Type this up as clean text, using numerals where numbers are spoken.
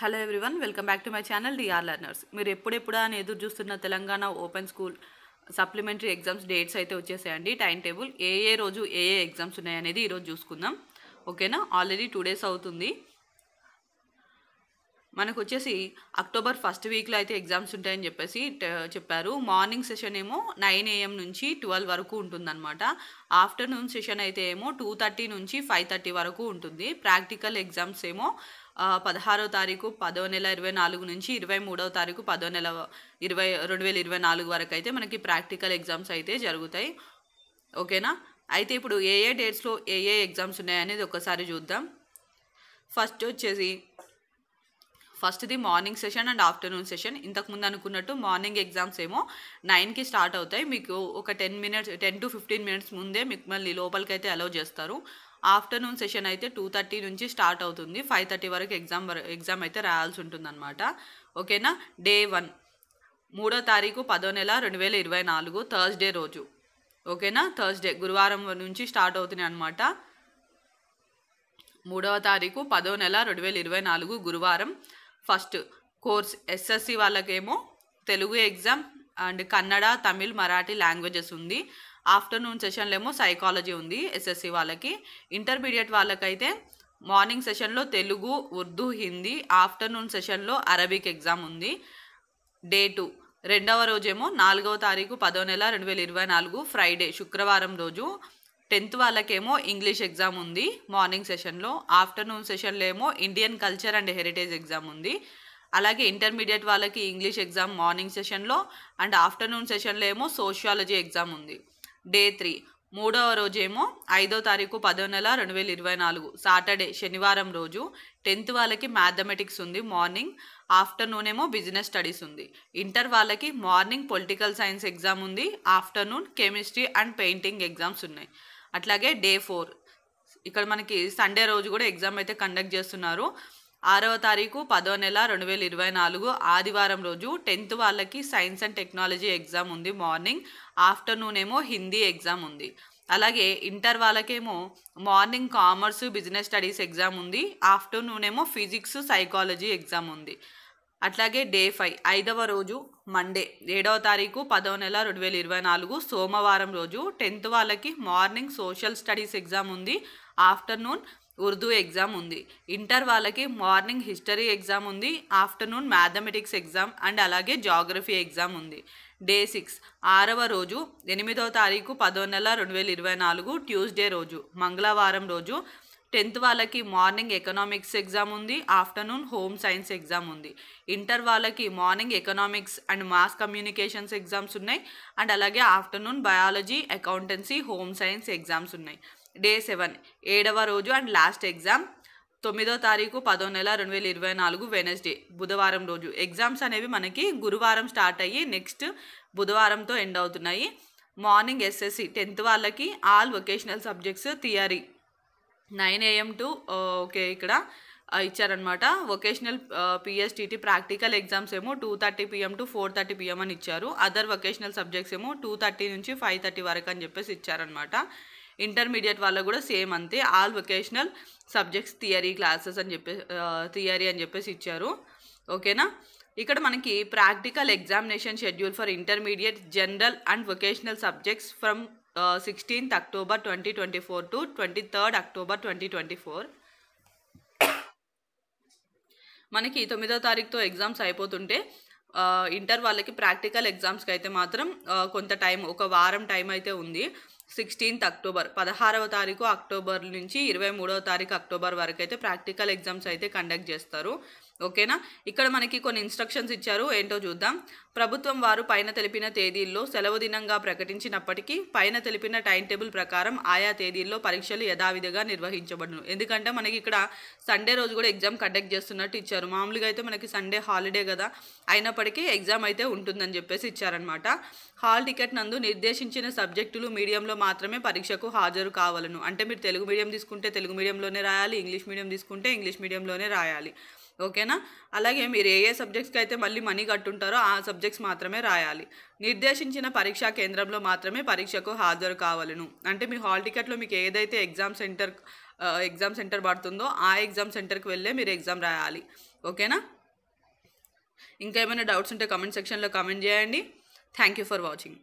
Hello everyone, welcome back to my channel D R learners. మీరు ఎప్పుడెప్పుడా అని ఎదురు చూస్తున్న Telangana open school supplementary exams dates అయితే వచ్చేసాయండి. టైం టేబుల్ ఏ రోజు ఏ ఎగ్జామ్స్ ఉన్నాయనేది ఈరోజు చూసుకుందాం. ఓకేనా, ఆల్రెడీ 2 days అవుతుంది. మనకు వచ్చేసి అక్టోబర్ ఫస్ట్ వీక్లో అయితే ఎగ్జామ్స్ ఉంటాయని చెప్పేసి చెప్పారు. మార్నింగ్ సెషన్ ఏమో 9 AM నుంచి 12 వరకు ఉంటుందన్నమాట. ఆఫ్టర్నూన్ సెషన్ అయితే ఏమో 2:30 నుంచి 5:30 వరకు ఉంటుంది. ప్రాక్టికల్ ఎగ్జామ్స్ ఏమో 16వ తారీఖు 10వ నెల 24 నుంచి 23వ తారీఖు 10వ నెల 2024 వరకు అయితే మనకి ప్రాక్టికల్ ఎగ్జామ్స్ అయితే జరుగుతాయి. ఓకేనా, అయితే ఇప్పుడు ఏ డేట్స్లో ఏ ఎగ్జామ్స్ ఉన్నాయనేది ఒకసారి చూద్దాం. ఫస్ట్ది morning session and afternoon session. ఇంతకుముందు అనుకున్నట్టు మార్నింగ్ ఎగ్జామ్స్ ఏమో 9కి స్టార్ట్ అవుతాయి. మీకు ఒక 10 to 15 minutes ముందే మీకు మళ్ళీ లోపలికి అయితే అలౌ చేస్తారు. ఆఫ్టర్నూన్ సెషన్ అయితే 2:30 నుంచి స్టార్ట్ అవుతుంది. 5:30 వరకు ఎగ్జామ్ అయితే రాయాల్సి ఉంటుందన్నమాట. ఓకేనా, డే 1 3వ తారీఖు 10వ నెల 2024 థర్స్డే రోజు. ఓకేనా, థర్స్డే గురువారం నుంచి స్టార్ట్ అవుతున్నాయి అనమాట. 3వ తారీఖు 10వ నెల 2024 గురువారం. ఫస్ట్ కోర్స్ ఎస్ఎస్సి వాళ్ళకేమో Telugu exam and Kannada, Tamil, Marathi languages ఉంది. ఆఫ్టర్నూన్ సెషన్లో ఏమో సైకాలజీ ఉంది ఎస్ఎస్సి వాళ్ళకి. ఇంటర్మీడియట్ వాళ్ళకైతే మార్నింగ్ సెషన్లో తెలుగు, ఉర్దూ, హిందీ, ఆఫ్టర్నూన్ సెషన్లో అరబిక్ ఎగ్జామ్ ఉంది. డే 2 రెండవ రోజేమో 4వ తారీఖు 10వ నెల 2024 ఫ్రైడే శుక్రవారం రోజు. 10th వాళ్ళకేమో ఇంగ్లీష్ ఎగ్జామ్ ఉంది మార్నింగ్ సెషన్లో. ఆఫ్టర్నూన్ సెషన్లో ఏమో Indian culture and heritage exam ఉంది. అలాగే ఇంటర్మీడియట్ వాళ్ళకి ఇంగ్లీష్ ఎగ్జామ్ మార్నింగ్ సెషన్లో అండ్ ఆఫ్టర్నూన్ సెషన్లో ఏమో సోషియాలజీ ఎగ్జామ్ ఉంది. డే 3 మూడవ రోజేమో 5వ తారీఖు 10వ నెల 2024 సాటర్డే శనివారం రోజు. 10th వాళ్ళకి మ్యాథమెటిక్స్ ఉంది మార్నింగ్. ఆఫ్టర్నూన్ ఏమో బిజినెస్ స్టడీస్ ఉంది. ఇంటర్ వాళ్ళకి మార్నింగ్ పొలిటికల్ సైన్స్ ఎగ్జామ్ ఉంది. Afternoon chemistry and painting exams ఉన్నాయి. అట్లాగే డే 4 ఇక్కడ మనకి సండే రోజు కూడా ఎగ్జామ్ అయితే కండక్ట్ చేస్తున్నారు. 6వ తారీఖు 10వ నెల 2024 ఆదివారం రోజు. 10th వాళ్ళకి సైన్స్ అండ్ టెక్నాలజీ ఎగ్జామ్ ఉంది మార్నింగ్. ఆఫ్టర్నూన్ ఏమో హిందీ ఎగ్జామ్ ఉంది. అలాగే ఇంటర్ వాళ్ళకేమో morning commerce, business studies exam ఉంది. ఆఫ్టర్నూన్ ఏమో ఫిజిక్స్, సైకాలజీ ఎగ్జామ్ ఉంది. అట్లాగే డే 5 5వ రోజు మండే 7వ తారీఖు 10వ నెల 2024 సోమవారం రోజు. 10th వాళ్ళకి మార్నింగ్ సోషల్ స్టడీస్ ఎగ్జామ్ ఉంది. ఆఫ్టర్నూన్ ఉర్దూ ఎగ్జామ్ ఉంది. ఇంటర్ వాళ్ళకి మార్నింగ్ హిస్టరీ ఎగ్జామ్ ఉంది. ఆఫ్టర్నూన్ మ్యాథమెటిక్స్ ఎగ్జామ్ అండ్ అలాగే జాగ్రఫీ ఎగ్జామ్ ఉంది. డే 6 6వ రోజు 8వ తారీఖు 10వ నెల 2024 ట్యూస్డే రోజు మంగళవారం రోజు. 10th వాళ్ళకి మార్నింగ్ ఎకనామిక్స్ ఎగ్జామ్ ఉంది. ఆఫ్టర్నూన్ హోమ్ సైన్స్ ఎగ్జామ్ ఉంది. ఇంటర్ వాళ్ళకి morning economics and mass communications exams ఉన్నాయి. అండ్ అలాగే afternoon biology, accountancy, home science exams ఉన్నాయి. డే 7 7వ రోజు అండ్ లాస్ట్ ఎగ్జామ్ 9వ తారీఖు 10వ నెల 2024 వెనస్డే బుధవారం రోజు. ఎగ్జామ్స్ అనేవి మనకి గురువారం స్టార్ట్ అయ్యి నెక్స్ట్ బుధవారంతో ఎండ్ అవుతున్నాయి. మార్నింగ్ ఎస్ఎస్సి 10th వాళ్ళకి all vocational subjects theory 9 AM to okay ఇక్కడ ఇచ్చారనమాట. వొకేషనల్ పిఎస్టిటి ప్రాక్టికల్ ఎగ్జామ్స్ ఏమో 2:30 PM టు 4:30 PM అని ఇచ్చారు. అదర్ వొకేషనల్ సబ్జెక్ట్స్ ఏమో 2:30 నుంచి 5:30 వరకు అని చెప్పేసి ఇచ్చారనమాట. ఇంటర్మీడియట్ వాళ్ళకు కూడా సేమ్ అంతే, all vocational subjects theory classes అని చెప్పేసి ఇచ్చారు. ఓకేనా, ఇక్కడ మనకి practical examination schedule for intermediate general and vocational subjects from 16th October 2024 to 23rd October 2024. మనకి 9వ తారీఖుతో ఎగ్జామ్స్ అయిపోతుంటే ఇంటర్ వాళ్ళకి ప్రాక్టికల్ ఎగ్జామ్స్కి అయితే మాత్రం కొంత టైం, ఒక వారం టైం అయితే ఉంది. 16th October 16వ తారీఖు అక్టోబర్ నుంచి 23వ తారీఖు అక్టోబర్ వరకు అయితే ప్రాక్టికల్ ఎగ్జామ్స్ అయితే కండక్ట్ చేస్తారు. ఓకేనా, ఇక్కడ మనకి కొన్ని ఇన్స్ట్రక్షన్స్ ఇచ్చారు, ఏంటో చూద్దాం. ప్రభుత్వం వారు పైన తెలిపిన తేదీల్లో సెలవు దినంగా ప్రకటించినప్పటికీ పైన తెలిపిన టైం టేబుల్ ప్రకారం ఆయా తేదీల్లో పరీక్షలు యథావిధిగా నిర్వహించబడును. ఎందుకంటే మనకి ఇక్కడ సండే రోజు కూడా ఎగ్జామ్ కండక్ట్ చేస్తున్నట్టు ఇచ్చారు. మామూలుగా అయితే మనకి సండే హాలిడే కదా, అయినప్పటికీ ఎగ్జామ్ అయితే ఉంటుందని చెప్పేసి ఇచ్చారనమాట. హాల్ టికెట్ నందు నిర్దేశించిన సబ్జెక్టులు మీడియంలో మాత్రమే పరీక్షకు హాజరు కావాలను. అంటే మీరు తెలుగు మీడియం తీసుకుంటే తెలుగు మీడియంలోనే రాయాలి, ఇంగ్లీష్ మీడియం తీసుకుంటే ఇంగ్లీష్ మీడియంలోనే రాయాలి. ఓకేనా, అలాగే మీరు ఏ సబ్జెక్ట్స్కి అయితే మళ్ళీ మనీ కట్టుంటారో ఆ సబ్జెక్ట్స్ మాత్రమే రాయాలి. నిర్దేశించిన పరీక్షా కేంద్రంలో మాత్రమే పరీక్షకు హాజరు కావాలను. అంటే మీ హాల్ టికెట్లో మీకు ఏదైతే ఎగ్జామ్ సెంటర్ ఎగ్జామ్ సెంటర్ పడుతుందో ఆ ఎగ్జామ్ సెంటర్కి వెళ్ళే మీరు ఎగ్జామ్ రాయాలి. ఓకేనా? ఇంకా ఏమైనా డౌట్స్ ఉంటే కామెంట్ సెక్షన్లో కామెంట్ చేయండి. Thank you for watching.